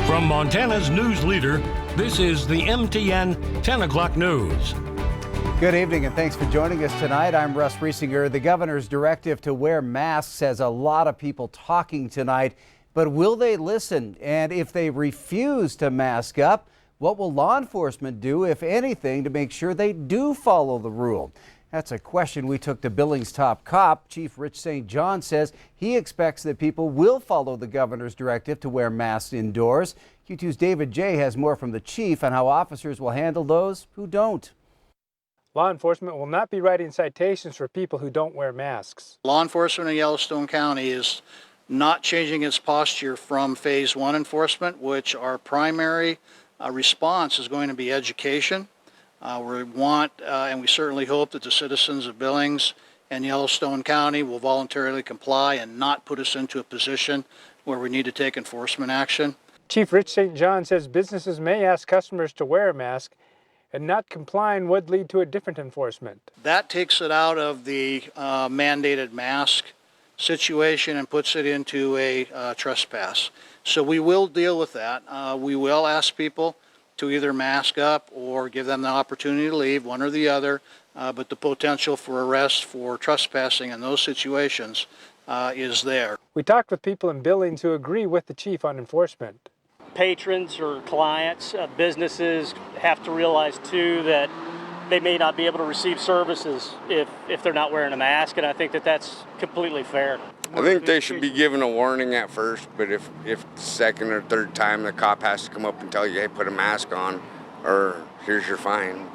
From Montana's news leader, this is the MTN 10 o'clock news. Good evening and thanks for joining us tonight. I'm Russ Riesinger. The governor's directive to wear masks has a lot of people talking tonight, but will they listen? And if they refuse to mask up, what will law enforcement do, if anything, to make sure they do follow the rule? That's a question we took to Billings' top cop. Chief Rich St. John says he expects that people will follow the governor's directive to wear masks indoors. Q2's David J. has more from the chief on how officers will handle those who don't. Law enforcement will not be writing citations for people who don't wear masks. Law enforcement in Yellowstone County is not changing its posture from phase one enforcement, which our primary response is going to be education. We want and we certainly hope that the citizens of Billings and Yellowstone County will voluntarily comply and not put us into a position where we need to take enforcement action. Chief Rich St. John says businesses may ask customers to wear a mask, and not complying would lead to a different enforcement. That takes it out of the mandated mask situation and puts it into a trespass. So we will deal with that. We will ask people to either mask up or give them the opportunity to leave, one or the other, but the potential for arrest for trespassing in those situations is there. We talked with people in Billings who agree with the chief on enforcement. Patrons or clients, businesses have to realize too that they may not be able to receive services if they're not wearing a mask, and I think that that's completely fair. I think they should be given a warning at first, but if second or third time the cop has to come up and tell you, hey, put a mask on, or here's your fine.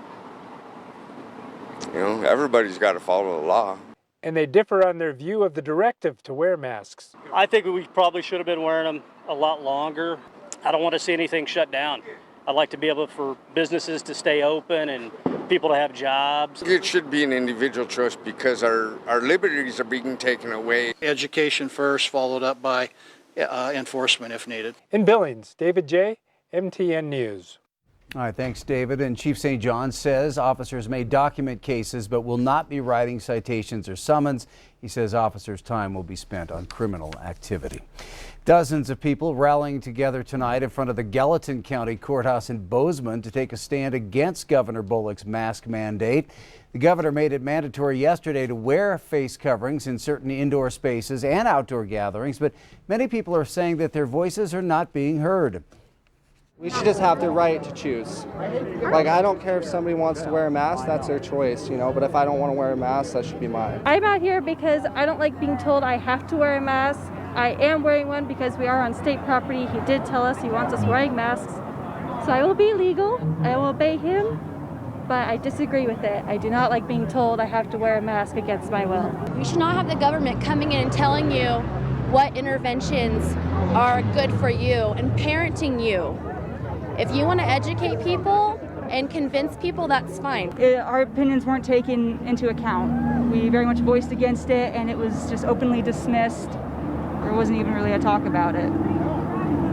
You know, everybody's got to follow the law. And they differ on their view of the directive to wear masks. I think we probably should have been wearing them a lot longer. I don't want to see anything shut down. I'd like to be able for businesses to stay open and people to have jobs. It should be an individual choice because our liberties are being taken away. Education first, followed up by enforcement if needed. In Billings, David J., MTN News. All right, thanks, David. And Chief St. John says officers may document cases but will not be writing citations or summons. He says officers' time will be spent on criminal activity. Dozens of people rallying together tonight in front of the Gallatin County Courthouse in Bozeman to take a stand against Governor Bullock's mask mandate. The governor made it mandatory yesterday to wear face coverings in certain indoor spaces and outdoor gatherings, but many people are saying that their voices are not being heard. We should just have the right to choose. Like, I don't care if somebody wants to wear a mask, that's their choice, you know, but if I don't want to wear a mask, that should be mine. I'm out here because I don't like being told I have to wear a mask. I am wearing one because we are on state property. He did tell us he wants us wearing masks. So I will be legal, I will obey him, but I disagree with it. I do not like being told I have to wear a mask against my will. We should not have the government coming in and telling you what interventions are good for you and parenting you. If you want to educate people and convince people, that's fine. Our opinions weren't taken into account. We very much voiced against it, and it was just openly dismissed. There wasn't even really a talk about it.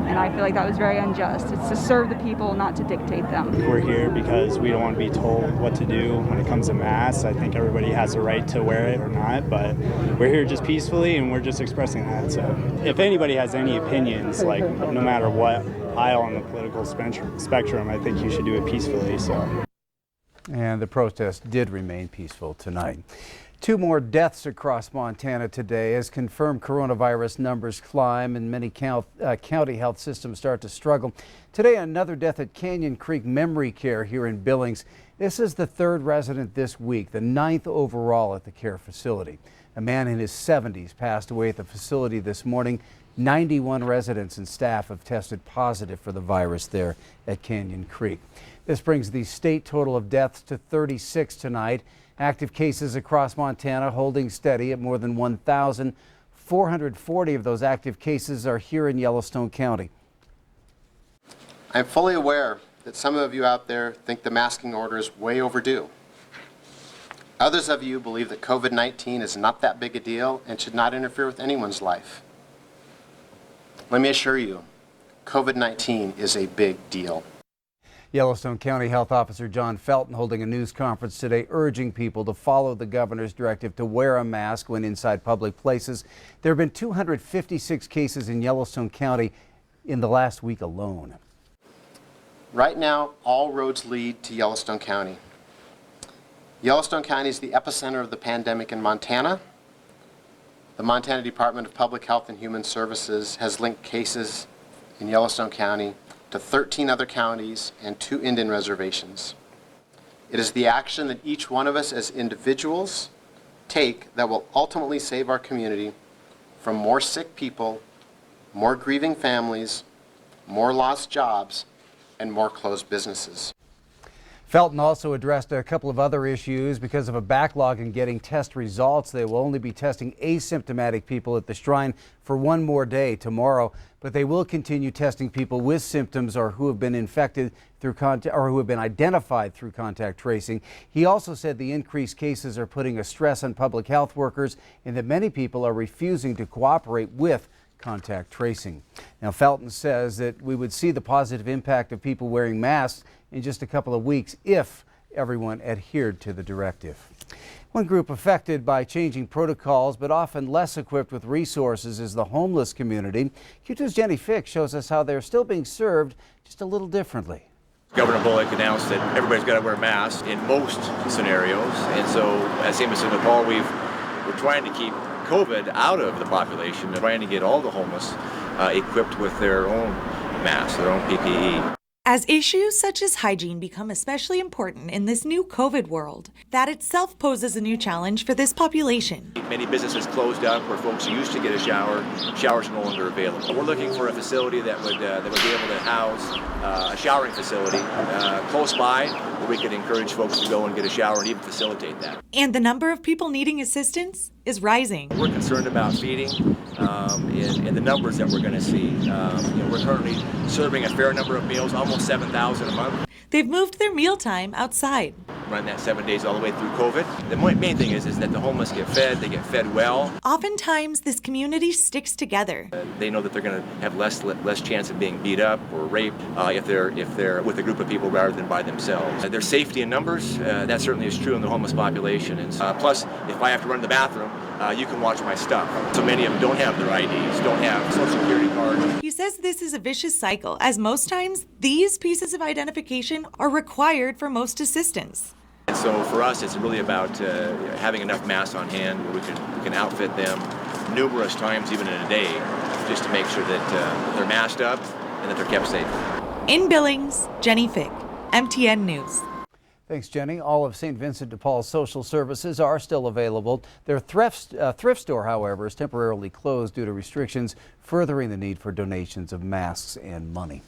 And I feel like that was very unjust. It's to serve the people, not to dictate them. We're here because we don't want to be told what to do when it comes to masks. I think everybody has a right to wear it or not, but we're here just peacefully and we're just expressing that. So if anybody has any opinions, like no matter what aisle on the political spectrum, I think you should do it peacefully. So. And the protest did remain peaceful tonight. 2 more deaths across Montana today as confirmed coronavirus numbers climb and many county health systems start to struggle. Today, another death at Canyon Creek Memory Care here in Billings. This is the 3rd resident this week, the 9th overall at the care facility. A man in his 70s passed away at the facility this morning. 91 residents and staff have tested positive for the virus there at Canyon Creek. This brings the state total of deaths to 36 tonight. Active cases across Montana holding steady at more than 1,000. 440 of those active cases are here in Yellowstone County. I'm fully aware that some of you out there think the masking order is way overdue. Others of you believe that COVID-19 is not that big a deal and should not interfere with anyone's life. Let me assure you, COVID-19 is a big deal. Yellowstone County Health Officer John Felton holding a news conference today urging people to follow the governor's directive to wear a mask when inside public places. There have been 256 cases in Yellowstone County in the last week alone. Right now, all roads lead to Yellowstone County. Yellowstone County is the epicenter of the pandemic in Montana. The Montana Department of Public Health and Human Services has linked cases in Yellowstone County to 13 other counties and 2 Indian reservations. It is the action that each one of us as individuals take that will ultimately save our community from more sick people, more grieving families, more lost jobs, and more closed businesses. Felton also addressed a couple of other issues. Because of a backlog in getting test results, they will only be testing asymptomatic people at the shrine for one more day tomorrow, but they will continue testing people with symptoms or who have been infected through contact or who have been identified through contact tracing. He also said the increased cases are putting a stress on public health workers and that many people are refusing to cooperate with contact tracing. Now, Felton says that we would see the positive impact of people wearing masks in just a couple of weeks if everyone adhered to the directive. One group affected by changing protocols but often less equipped with resources is the homeless community. Q2's Jenny Fick shows us how they're still being served just a little differently. Governor Bullock announced that everybody's got to wear masks in most scenarios, and so as same as in Nepal, we're trying to keep COVID out of the population and trying to get all the homeless equipped with their own masks, their own PPE. As issues such as hygiene become especially important in this new COVID world, that itself poses a new challenge for this population. Many businesses closed up where folks used to get a shower. Showers are no longer available. We're looking for a facility that would be able to house a showering facility close by where we could encourage folks to go and get a shower and even facilitate that. And the number of people needing assistance is rising. We're concerned about feeding and the numbers that we're going to see. We're currently serving a fair number of meals, almost 7,000 a month. They've moved their mealtime outside. Run that 7 days all the way through COVID. The main thing is that the homeless get fed, they get fed well. Oftentimes, this community sticks together. They know that they're going to have less chance of being beat up or raped if they're with a group of people rather than by themselves. There's safety in numbers. That certainly is true in the homeless population. And plus, if I have to run to the bathroom, you can watch my stuff. So many of them don't have their IDs, don't have social security cards. He says this is a vicious cycle, as most times these pieces of identification are required for most assistance. And so for us, it's really about having enough masks on hand where we can outfit them numerous times, even in a day, just to make sure that they're masked up and that they're kept safe. In Billings, Jenny Fick, MTN News. Thanks, Jenny. All of St. Vincent de Paul's social services are still available. Their thrift store, however, is temporarily closed due to restrictions, furthering the need for donations of masks and money.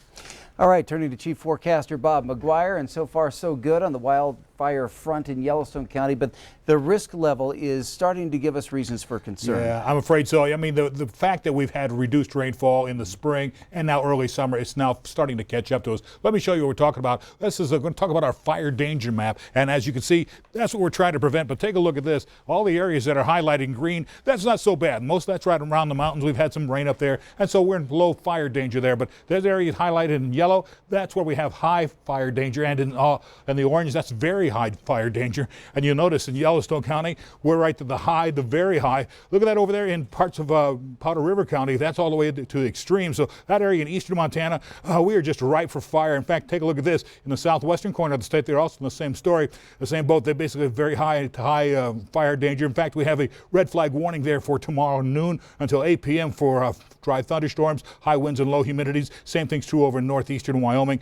All right, turning to Chief Forecaster Bob McGuire, and so far so good on the wildfire front in Yellowstone County, but the risk level is starting to give us reasons for concern. Yeah, I'm afraid so. I mean, the fact that we've had reduced rainfall in the spring and now early summer, it's now starting to catch up to us. Let me show you what we're talking about. This is going to talk about our fire danger map, and as you can see, that's what we're trying to prevent. But take a look at this. All the areas that are highlighted in green, that's not so bad. Most of that's right around the mountains. We've had some rain up there, and so we're in low fire danger there. But there's areas highlighted in yellow. That's where we have high fire danger, and in the orange, that's very high fire danger. And you'll notice in Yellowstone County, we're right to the high, the very high. Look at that over there in parts of Powder River County. That's all the way to the extreme. So that area in eastern Montana, we are just ripe for fire. In fact, take a look at this. In the southwestern corner of the state, they're also in the same story, the same boat. They're basically very high to high fire danger. In fact, we have a red flag warning there for tomorrow noon until 8 p.m. for dry thunderstorms, high winds and low humidities. Same thing's true over in northeastern Wyoming.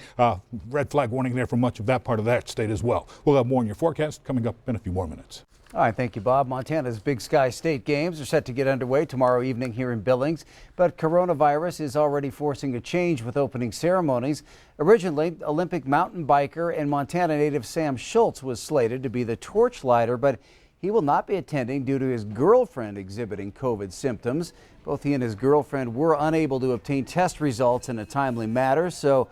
Red flag warning there for much of that part of that state as well. We'll have more in your forecast coming up in a few more minutes. All right, thank you, Bob. Montana's Big Sky State Games are set to get underway tomorrow evening here in Billings, but coronavirus is already forcing a change with opening ceremonies. Originally, Olympic mountain biker and Montana native Sam Schultz was slated to be the torchlighter, but he will not be attending due to his girlfriend exhibiting COVID symptoms. Both he and his girlfriend were unable to obtain test results in a timely manner, so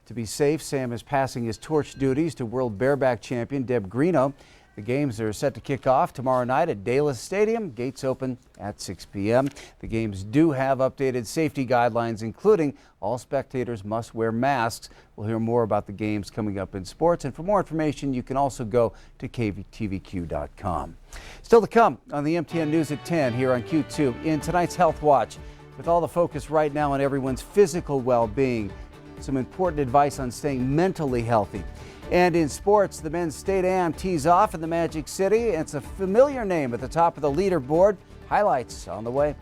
to be safe, Sam is passing his torch duties to world bareback champion Deb Greeno. The games are set to kick off tomorrow night at Dallas Stadium. Gates open at 6 p.m. The games do have updated safety guidelines, including all spectators must wear masks. We'll hear more about the games coming up in sports. And for more information, you can also go to KVTVQ.com. Still to come on the MTN News at 10 here on Q2. In tonight's Health Watch, with all the focus right now on everyone's physical well-being. Some important advice on staying mentally healthy. And in sports, the men's State Am tees off in the Magic City. It's a familiar name at the top of the leaderboard. Highlights on the way.